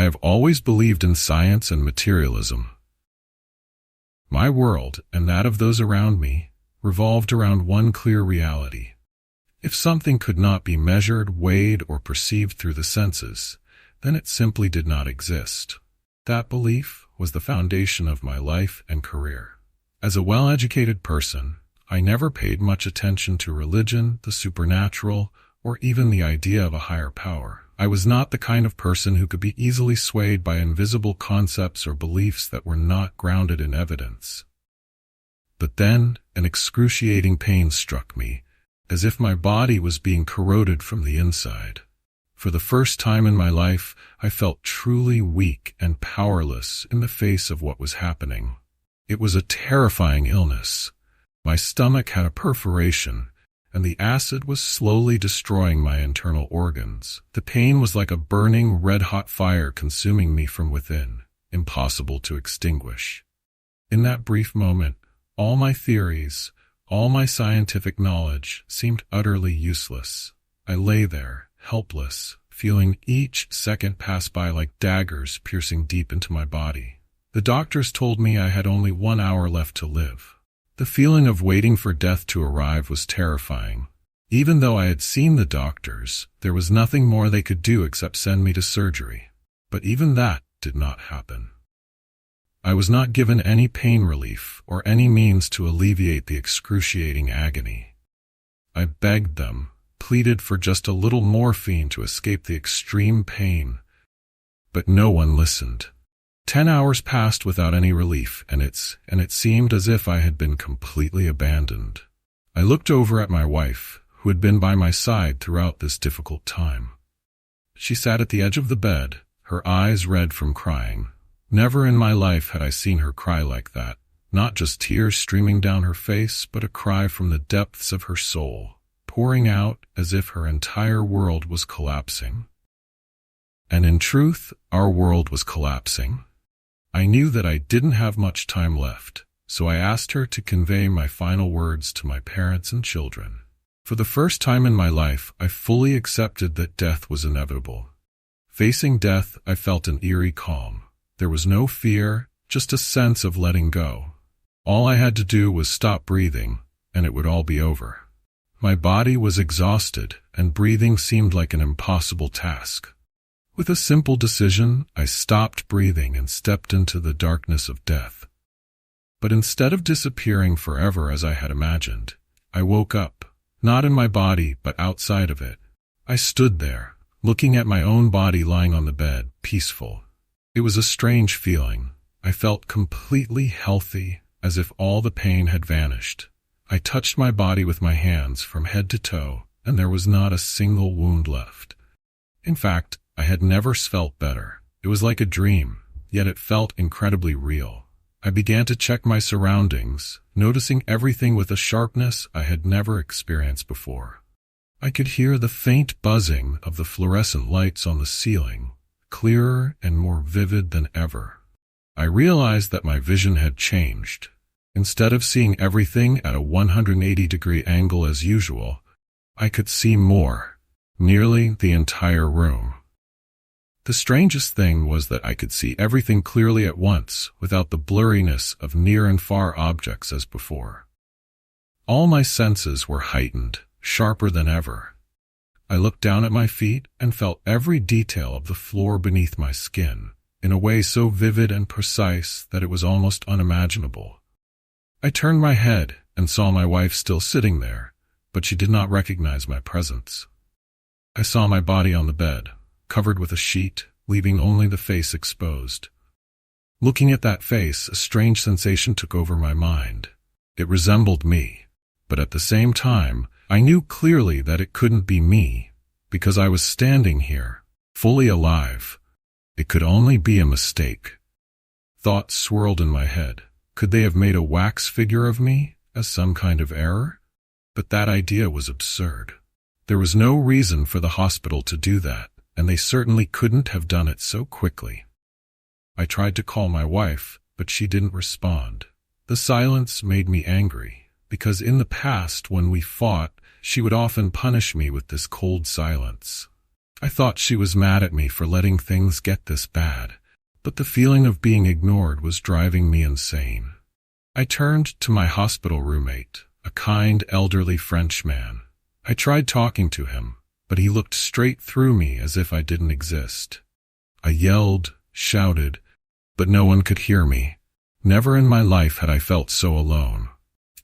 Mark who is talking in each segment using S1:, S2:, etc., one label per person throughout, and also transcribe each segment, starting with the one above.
S1: have always believed in science and materialism. My world, and that of those around me, revolved around one clear reality. If something could not be measured, weighed, or perceived through the senses, then it simply did not exist. That belief was the foundation of my life and career. As a well-educated person, I never paid much attention to religion, the supernatural, or even the idea of a higher power. I was not the kind of person who could be easily swayed by invisible concepts or beliefs that were not grounded in evidence. But then, an excruciating pain struck me, as if my body was being corroded from the inside. For the first time in my life, I felt truly weak and powerless in the face of what was happening. It was a terrifying illness. My stomach had a perforation, and the acid was slowly destroying my internal organs. The pain was like a burning, red-hot fire consuming me from within, impossible to extinguish. In that brief moment, all my theories, all my scientific knowledge seemed utterly useless. I lay there, helpless, feeling each second pass by like daggers piercing deep into my body. The doctors told me I had only 1 hour left to live. The feeling of waiting for death to arrive was terrifying. Even though I had seen the doctors, there was nothing more they could do except send me to surgery. But even that did not happen. I was not given any pain relief or any means to alleviate the excruciating agony. I begged them, pleaded for just a little morphine to escape the extreme pain. But no one listened. 10 hours passed without any relief, and it seemed as if I had been completely abandoned. I looked over at my wife, who had been by my side throughout this difficult time. She sat at the edge of the bed, her eyes red from crying. Never in my life had I seen her cry like that, not just tears streaming down her face, but a cry from the depths of her soul, pouring out as if her entire world was collapsing. And in truth, our world was collapsing. I knew that I didn't have much time left, so I asked her to convey my final words to my parents and children. For the first time in my life, I fully accepted that death was inevitable. Facing death, I felt an eerie calm. There was no fear, just a sense of letting go. All I had to do was stop breathing, and it would all be over. My body was exhausted, and breathing seemed like an impossible task. With a simple decision, I stopped breathing and stepped into the darkness of death. But instead of disappearing forever as I had imagined, I woke up, not in my body but outside of it. I stood there, looking at my own body lying on the bed, peaceful. It was a strange feeling. I felt completely healthy, as if all the pain had vanished. I touched my body with my hands from head to toe, and there was not a single wound left. In fact, I had never felt better. It was like a dream, yet it felt incredibly real. I began to check my surroundings, noticing everything with a sharpness I had never experienced before. I could hear the faint buzzing of the fluorescent lights on the ceiling, clearer and more vivid than ever. I realized that my vision had changed. Instead of seeing everything at a 180-degree angle as usual, I could see more, nearly the entire room. The strangest thing was that I could see everything clearly at once, without the blurriness of near and far objects as before. All my senses were heightened, sharper than ever. I looked down at my feet and felt every detail of the floor beneath my skin, in a way so vivid and precise that it was almost unimaginable. I turned my head and saw my wife still sitting there, but she did not recognize my presence. I saw my body on the bed, covered with a sheet, leaving only the face exposed. Looking at that face, a strange sensation took over my mind. It resembled me, but at the same time, I knew clearly that it couldn't be me, because I was standing here, fully alive. It could only be a mistake. Thoughts swirled in my head. Could they have made a wax figure of me, as some kind of error? But that idea was absurd. There was no reason for the hospital to do that, and they certainly couldn't have done it so quickly. I tried to call my wife, but she didn't respond. The silence made me angry, because in the past when we fought, she would often punish me with this cold silence. I thought she was mad at me for letting things get this bad, but the feeling of being ignored was driving me insane. I turned to my hospital roommate, a kind, elderly French man. I tried talking to him, but he looked straight through me as if I didn't exist. I yelled, shouted, but no one could hear me. Never in my life had I felt so alone.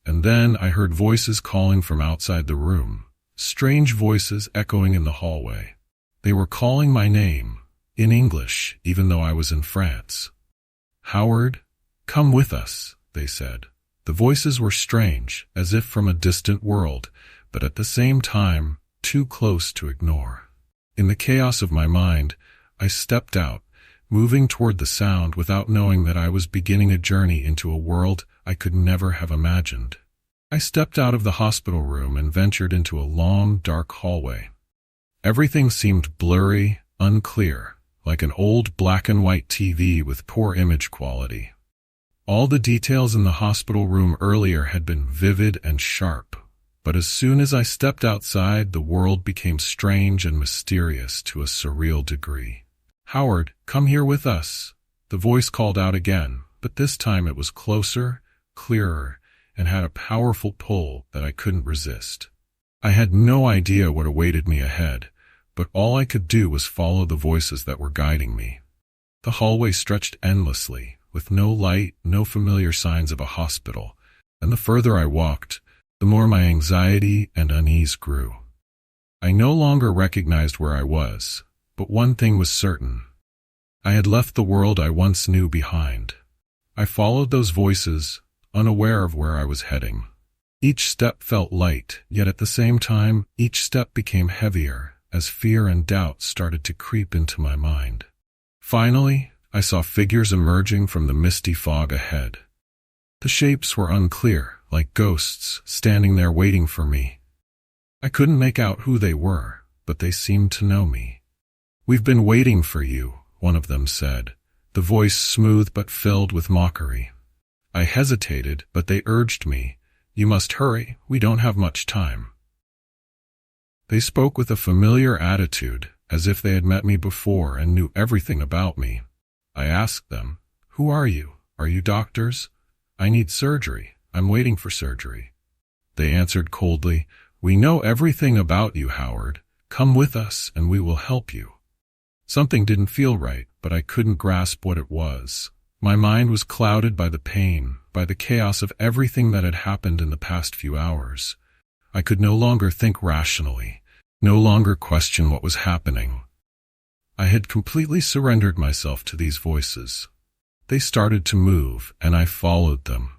S1: And then I heard voices calling from outside the room, strange voices echoing in the hallway. They were calling my name, in English, even though I was in France. "Howard, come with us," they said. The voices were strange, as if from a distant world, but at the same time, too close to ignore. In the chaos of my mind, I stepped out, moving toward the sound without knowing that I was beginning a journey into a world I could never have imagined. I stepped out of the hospital room and ventured into a long, dark hallway. Everything seemed blurry, unclear, like an old black-and-white TV with poor image quality. All the details in the hospital room earlier had been vivid and sharp, but as soon as I stepped outside, the world became strange and mysterious to a surreal degree. "Howard, come here with us," the voice called out again, but this time it was closer, clearer, and had a powerful pull that I couldn't resist. I had no idea what awaited me ahead, but all I could do was follow the voices that were guiding me. The hallway stretched endlessly, with no light, no familiar signs of a hospital, and the further I walked, the more my anxiety and unease grew. I no longer recognized where I was, but one thing was certain. I had left the world I once knew behind. I followed those voices, unaware of where I was heading. Each step felt light, yet at the same time, each step became heavier, as fear and doubt started to creep into my mind. Finally, I saw figures emerging from the misty fog ahead. The shapes were unclear, like ghosts, standing there waiting for me. I couldn't make out who they were, but they seemed to know me. "We've been waiting for you," one of them said, the voice smooth but filled with mockery. I hesitated, but they urged me, "You must hurry, we don't have much time." They spoke with a familiar attitude, as if they had met me before and knew everything about me. I asked them, "Who are you? Are you doctors?" "I need surgery. I'm waiting for surgery." They answered coldly, "We know everything about you, Howard. Come with us and we will help you." Something didn't feel right, but I couldn't grasp what it was. My mind was clouded by the pain, by the chaos of everything that had happened in the past few hours. I could no longer think rationally, no longer question what was happening. I had completely surrendered myself to these voices. They started to move, and I followed them.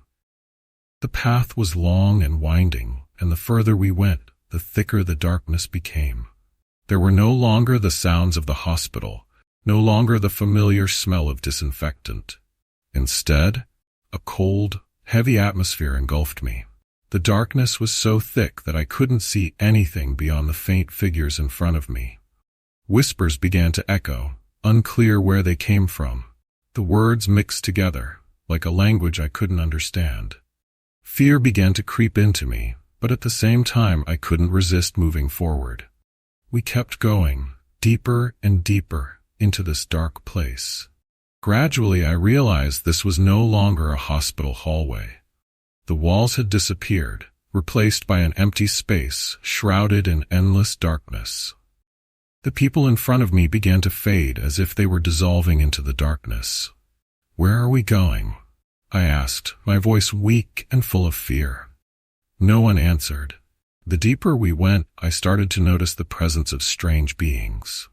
S1: The path was long and winding, and the further we went, the thicker the darkness became. There were no longer the sounds of the hospital, no longer the familiar smell of disinfectant. Instead, a cold, heavy atmosphere engulfed me. The darkness was so thick that I couldn't see anything beyond the faint figures in front of me. Whispers began to echo, unclear where they came from. The words mixed together, like a language I couldn't understand. Fear began to creep into me, but at the same time I couldn't resist moving forward. We kept going, deeper and deeper, into this dark place. Gradually I realized this was no longer a hospital hallway. The walls had disappeared, replaced by an empty space shrouded in endless darkness. The people in front of me began to fade as if they were dissolving into the darkness. "Where are we going?" I asked, my voice weak and full of fear. No one answered. The deeper we went, I started to notice the presence of strange beings.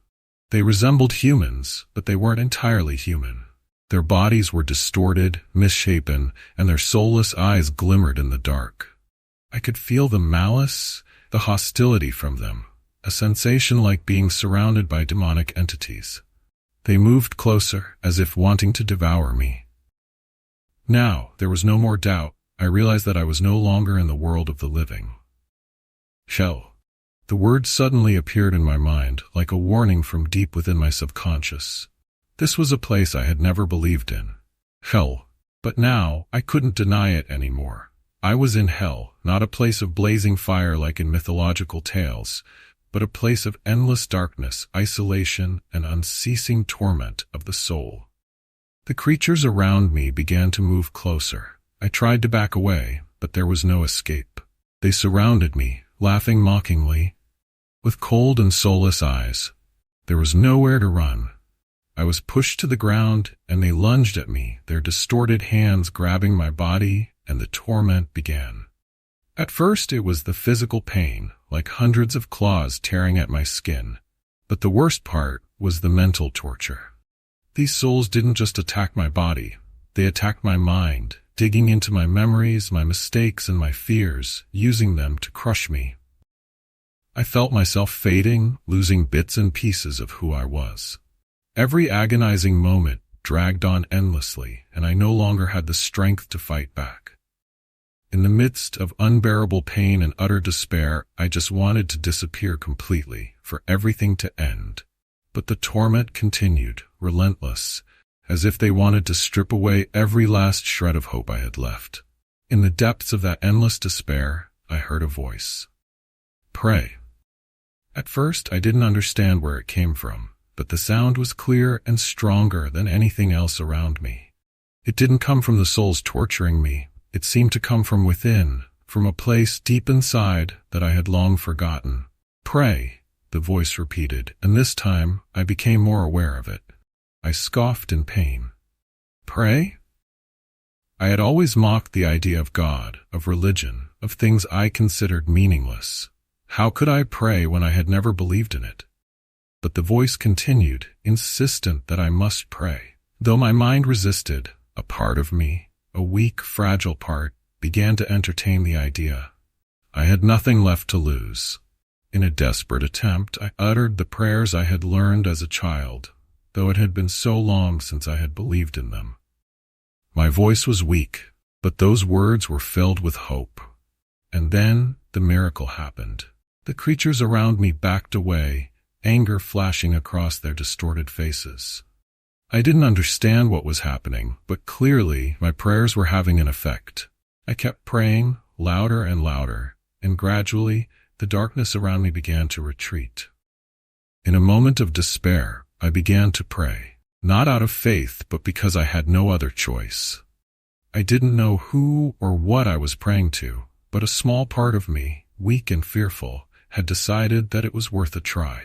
S1: They resembled humans, but they weren't entirely human. Their bodies were distorted, misshapen, and their soulless eyes glimmered in the dark. I could feel the malice, the hostility from them, a sensation like being surrounded by demonic entities. They moved closer, as if wanting to devour me. Now, there was no more doubt. I realized that I was no longer in the world of the living. Hell. The word suddenly appeared in my mind, like a warning from deep within my subconscious. This was a place I had never believed in. Hell. But now, I couldn't deny it anymore. I was in hell, not a place of blazing fire like in mythological tales, but a place of endless darkness, isolation, and unceasing torment of the soul. The creatures around me began to move closer. I tried to back away, but there was no escape. They surrounded me, laughing mockingly. With cold and soulless eyes, there was nowhere to run. I was pushed to the ground, and they lunged at me, their distorted hands grabbing my body, and the torment began. At first it was the physical pain, like hundreds of claws tearing at my skin. But the worst part was the mental torture. These souls didn't just attack my body, they attacked my mind, digging into my memories, my mistakes, and my fears, using them to crush me. I felt myself fading, losing bits and pieces of who I was. Every agonizing moment dragged on endlessly, and I no longer had the strength to fight back. In the midst of unbearable pain and utter despair, I just wanted to disappear completely, for everything to end. But the torment continued, relentless, as if they wanted to strip away every last shred of hope I had left. In the depths of that endless despair, I heard a voice. Pray. At first, I didn't understand where it came from, but the sound was clear and stronger than anything else around me. It didn't come from the souls torturing me. It seemed to come from within, from a place deep inside that I had long forgotten. Pray, the voice repeated, and this time I became more aware of it. I scoffed in pain. Pray? I had always mocked the idea of God, of religion, of things I considered meaningless. How could I pray when I had never believed in it? But the voice continued, insistent that I must pray. Though my mind resisted, a part of me, a weak, fragile part, began to entertain the idea. I had nothing left to lose. In a desperate attempt, I uttered the prayers I had learned as a child, though it had been so long since I had believed in them. My voice was weak, but those words were filled with hope. And then the miracle happened. The creatures around me backed away, anger flashing across their distorted faces. I didn't understand what was happening, but clearly my prayers were having an effect. I kept praying, louder and louder, and gradually the darkness around me began to retreat. In a moment of despair, I began to pray, not out of faith, but because I had no other choice. I didn't know who or what I was praying to, but a small part of me, weak and fearful, had decided that it was worth a try.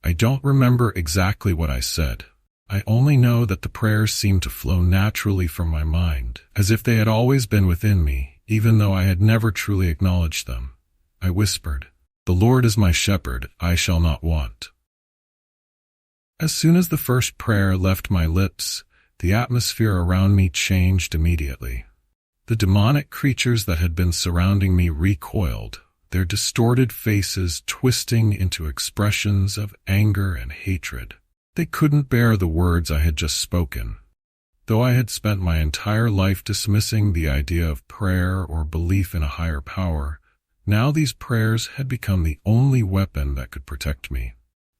S1: I don't remember exactly what I said. I only know that the prayers seemed to flow naturally from my mind, as if they had always been within me, even though I had never truly acknowledged them. I whispered, "The Lord is my shepherd, I shall not want." As soon as the first prayer left my lips, the atmosphere around me changed immediately. The demonic creatures that had been surrounding me recoiled, their distorted faces twisting into expressions of anger and hatred. They couldn't bear the words I had just spoken. Though I had spent my entire life dismissing the idea of prayer or belief in a higher power, now these prayers had become the only weapon that could protect me.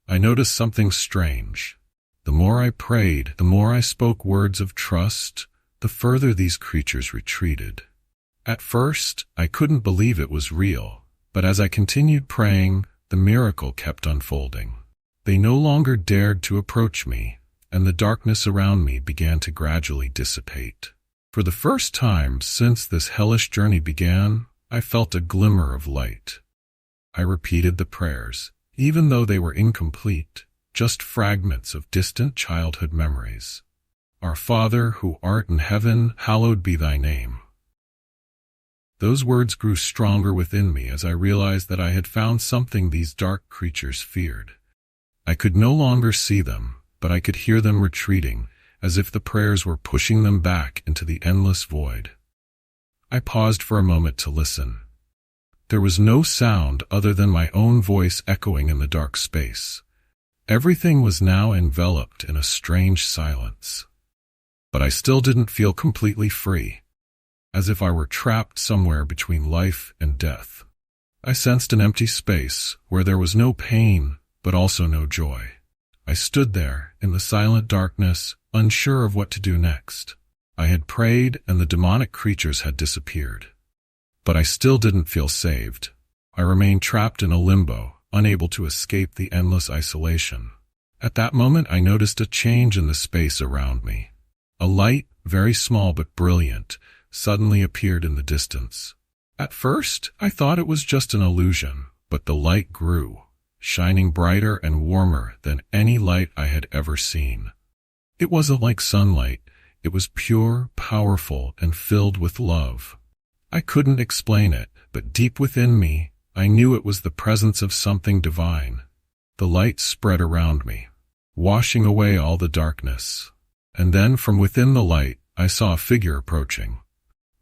S1: I noticed something strange. The more I prayed, the more I spoke words of trust, the further these creatures retreated. At first, I couldn't believe it was real. But as I continued praying, the miracle kept unfolding. They no longer dared to approach me, and the darkness around me began to gradually dissipate. For the first time since this hellish journey began, I felt a glimmer of light. I repeated the prayers, even though they were incomplete, just fragments of distant childhood memories. Our Father, who art in heaven, hallowed be thy name. Those words grew stronger within me as I realized that I had found something these dark creatures feared. I could no longer see them, but I could hear them retreating, as if the prayers were pushing them back into the endless void. I paused for a moment to listen. There was no sound other than my own voice echoing in the dark space. Everything was now enveloped in a strange silence. But I still didn't feel completely free. As if I were trapped somewhere between life and death. I sensed an empty space where there was no pain, but also no joy. I stood there, in the silent darkness, unsure of what to do next. I had prayed, and the demonic creatures had disappeared. But I still didn't feel saved. I remained trapped in a limbo, unable to escape the endless isolation. At that moment, I noticed a change in the space around me. A light, very small but brilliant, suddenly appeared in the distance. At first, I thought it was just an illusion, but the light grew, shining brighter and warmer than any light I had ever seen. It wasn't like sunlight. It was pure, powerful, and filled with love. I couldn't explain it, but deep within me, I knew it was the presence of something divine. The light spread around me, washing away all the darkness. And then from within the light, I saw a figure approaching.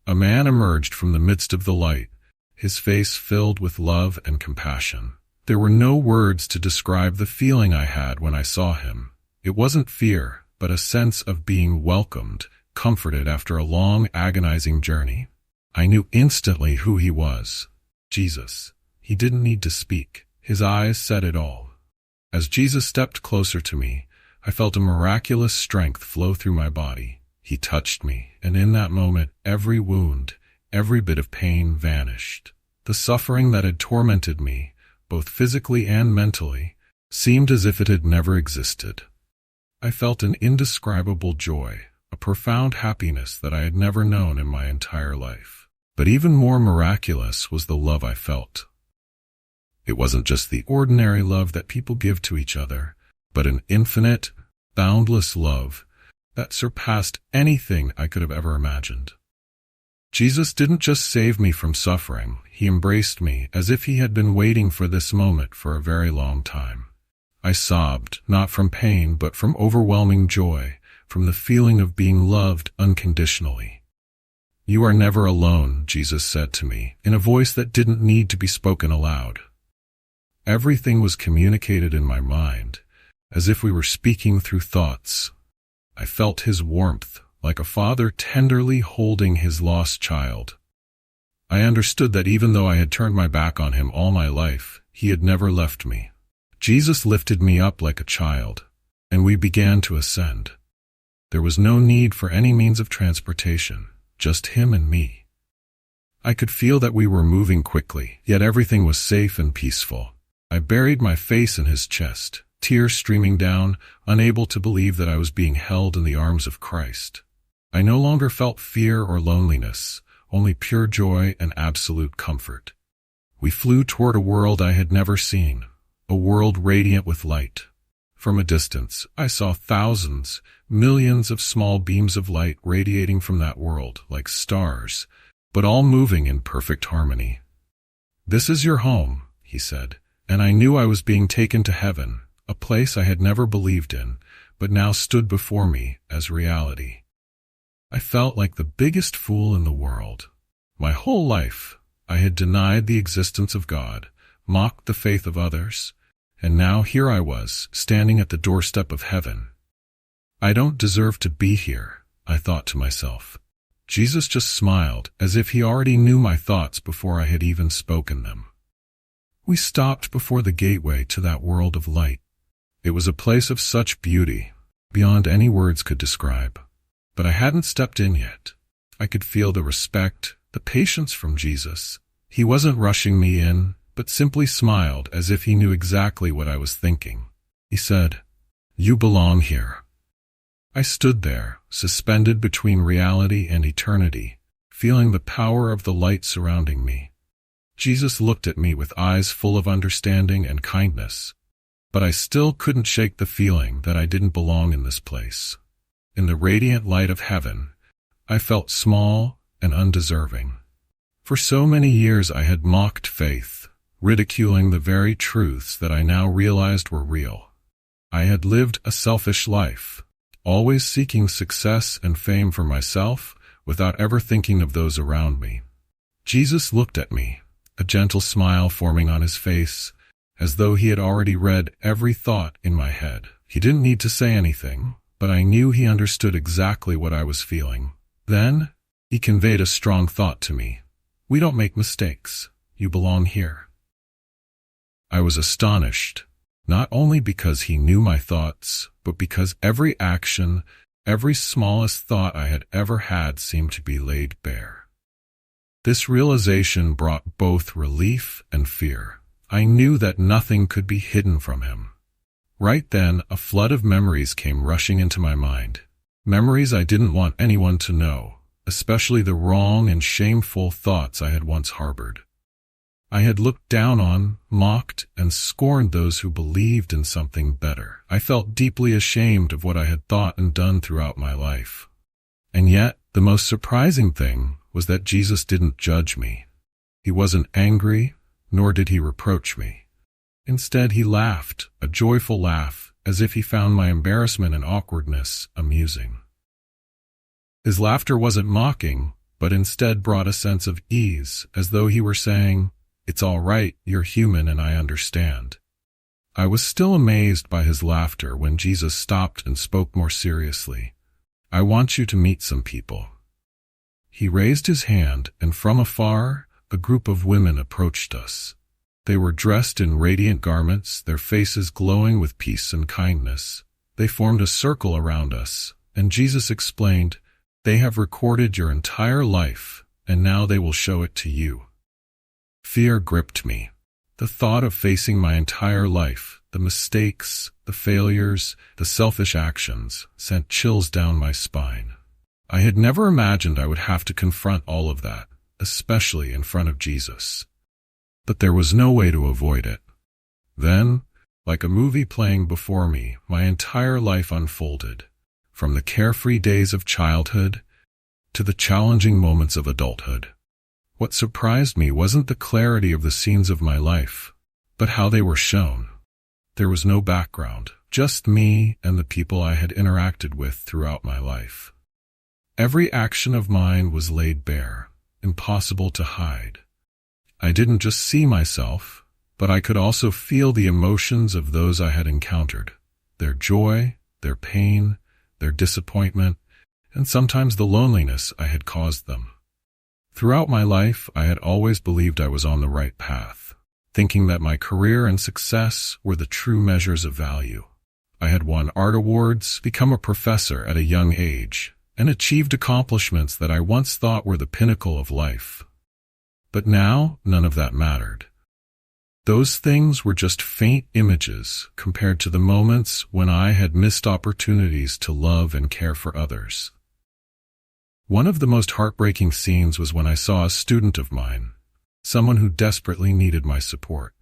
S1: A man emerged from the midst of the light, his face filled with love and compassion. There were no words to describe the feeling I had when I saw him. It wasn't fear, but a sense of being welcomed, comforted after a long, agonizing journey. I knew instantly who he was. Jesus. He didn't need to speak. His eyes said it all. As Jesus stepped closer to me, I felt a miraculous strength flow through my body. He touched me, and in that moment, every wound, every bit of pain vanished. The suffering that had tormented me, both physically and mentally, seemed as if it had never existed. I felt an indescribable joy, a profound happiness that I had never known in my entire life. But even more miraculous was the love I felt. It wasn't just the ordinary love that people give to each other, but an infinite, boundless love that surpassed anything I could have ever imagined. Jesus didn't just save me from suffering, he embraced me as if he had been waiting for this moment for a very long time. I sobbed, not from pain, but from overwhelming joy, from the feeling of being loved unconditionally. "You are never alone," Jesus said to me, in a voice that didn't need to be spoken aloud. Everything was communicated in my mind, as if we were speaking through thoughts. I felt his warmth, like a father tenderly holding his lost child. I understood that even though I had turned my back on him all my life, he had never left me. Jesus lifted me up like a child, and we began to ascend. There was no need for any means of transportation, just him and me. I could feel that we were moving quickly, yet everything was safe and peaceful. I buried my face in his chest, tears streaming down, unable to believe that I was being held in the arms of Christ. I no longer felt fear or loneliness, only pure joy and absolute comfort. We flew toward a world I had never seen, a world radiant with light. From a distance, I saw thousands, millions of small beams of light radiating from that world like stars, but all moving in perfect harmony. "This is your home," he said, and I knew I was being taken to heaven, a place I had never believed in, but now stood before me as reality. I felt like the biggest fool in the world. My whole life, I had denied the existence of God, mocked the faith of others, and now here I was, standing at the doorstep of heaven. I don't deserve to be here, I thought to myself. Jesus just smiled, as if he already knew my thoughts before I had even spoken them. We stopped before the gateway to that world of light. It was a place of such beauty, beyond any words could describe. But I hadn't stepped in yet. I could feel the respect, the patience from Jesus. He wasn't rushing me in, but simply smiled as if he knew exactly what I was thinking. He said, "You belong here." I stood there, suspended between reality and eternity, feeling the power of the light surrounding me. Jesus looked at me with eyes full of understanding and kindness, but I still couldn't shake the feeling that I didn't belong in this place. In the radiant light of heaven, I felt small and undeserving. For so many years I had mocked faith, ridiculing the very truths that I now realized were real. I had lived a selfish life, always seeking success and fame for myself without ever thinking of those around me. Jesus looked at me, a gentle smile forming on his face, as though he had already read every thought in my head. He didn't need to say anything, but I knew he understood exactly what I was feeling. Then, he conveyed a strong thought to me. "We don't make mistakes. You belong here." I was astonished, not only because he knew my thoughts, but because every action, every smallest thought I had ever had seemed to be laid bare. This realization brought both relief and fear. I knew that nothing could be hidden from him. Right then, a flood of memories came rushing into my mind. Memories I didn't want anyone to know, especially the wrong and shameful thoughts I had once harbored. I had looked down on, mocked, and scorned those who believed in something better. I felt deeply ashamed of what I had thought and done throughout my life. And yet, the most surprising thing was that Jesus didn't judge me. He wasn't angry, nor did he reproach me. Instead, he laughed, a joyful laugh, as if he found my embarrassment and awkwardness amusing. His laughter wasn't mocking, but instead brought a sense of ease, as though he were saying, "It's all right, you're human and I understand." I was still amazed by his laughter when Jesus stopped and spoke more seriously. "I want you to meet some people." He raised his hand, and from afar, a group of women approached us. They were dressed in radiant garments, their faces glowing with peace and kindness. They formed a circle around us, and Jesus explained, "They have recorded your entire life, and now they will show it to you." Fear gripped me. The thought of facing my entire life, the mistakes, the failures, the selfish actions, sent chills down my spine. I had never imagined I would have to confront all of that, especially in front of Jesus. But there was no way to avoid it. Then, like a movie playing before me, my entire life unfolded, from the carefree days of childhood to the challenging moments of adulthood. What surprised me wasn't the clarity of the scenes of my life, but how they were shown. There was no background, just me and the people I had interacted with throughout my life. Every action of mine was laid bare, impossible to hide. I didn't just see myself, but I could also feel the emotions of those I had encountered, their joy, their pain, their disappointment, and sometimes the loneliness I had caused them. Throughout my life, I had always believed I was on the right path, thinking that my career and success were the true measures of value. I had won art awards, become a professor at a young age, and achieved accomplishments that I once thought were the pinnacle of life. But now, none of that mattered. Those things were just faint images compared to the moments when I had missed opportunities to love and care for others. One of the most heartbreaking scenes was when I saw a student of mine, someone who desperately needed my support.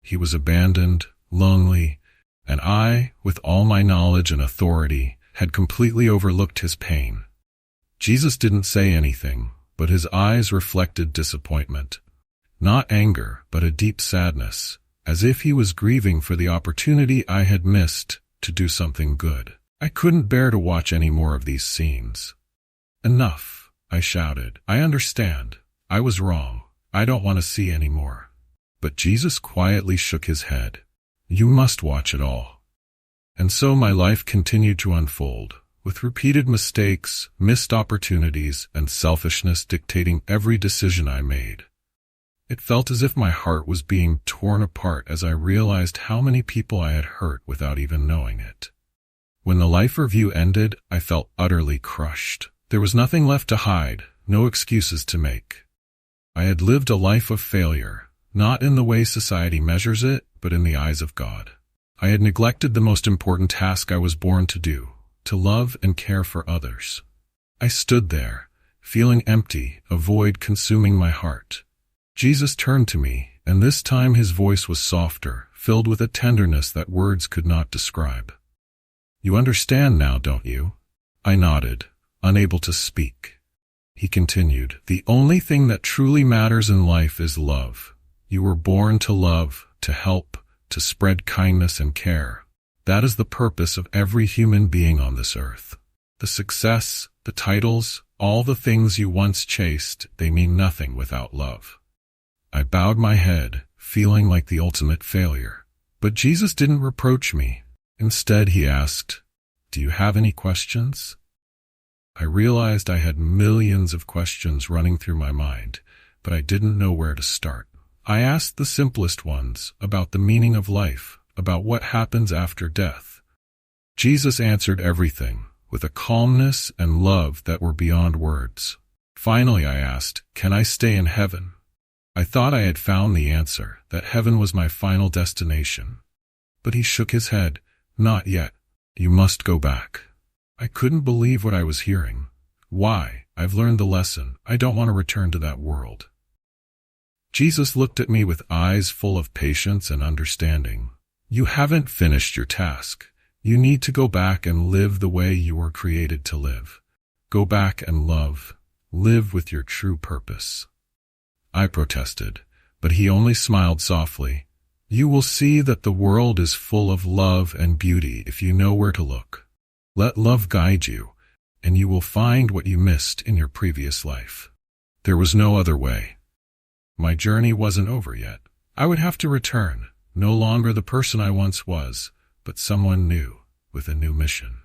S1: He was abandoned, lonely, and I, with all my knowledge and authority, had completely overlooked his pain. Jesus didn't say anything, but his eyes reflected disappointment. Not anger, but a deep sadness, as if he was grieving for the opportunity I had missed to do something good. I couldn't bear to watch any more of these scenes. "Enough," I shouted. "I understand. I was wrong. I don't want to see any more." But Jesus quietly shook his head. "You must watch it all." And so my life continued to unfold, with repeated mistakes, missed opportunities, and selfishness dictating every decision I made. It felt as if my heart was being torn apart as I realized how many people I had hurt without even knowing it. When the life review ended, I felt utterly crushed. There was nothing left to hide, no excuses to make. I had lived a life of failure, not in the way society measures it, but in the eyes of God. I had neglected the most important task I was born to do, to love and care for others. I stood there, feeling empty, a void consuming my heart. Jesus turned to me, and this time his voice was softer, filled with a tenderness that words could not describe. "You understand now, don't you?" I nodded, unable to speak. He continued, "The only thing that truly matters in life is love. You were born to love, to help, to spread kindness and care. That is the purpose of every human being on this earth. The success, the titles, all the things you once chased, they mean nothing without love." I bowed my head, feeling like the ultimate failure. But Jesus didn't reproach me. Instead, he asked, "Do you have any questions?" I realized I had millions of questions running through my mind, but I didn't know where to start. I asked the simplest ones, about the meaning of life, about what happens after death. Jesus answered everything, with a calmness and love that were beyond words. Finally, I asked, "Can I stay in heaven?" I thought I had found the answer, that heaven was my final destination. But he shook his head. Not yet. You must go back. I couldn't believe what I was hearing. Why? I've learned the lesson. I don't want to return to that world. Jesus looked at me with eyes full of patience and understanding. You haven't finished your task. You need to go back and live the way you were created to live. Go back and love. Live with your true purpose. I protested, but he only smiled softly. You will see that the world is full of love and beauty if you know where to look. Let love guide you, and you will find what you missed in your previous life. There was no other way. My journey wasn't over yet. I would have to return, no longer the person I once was, but someone new, with a new mission.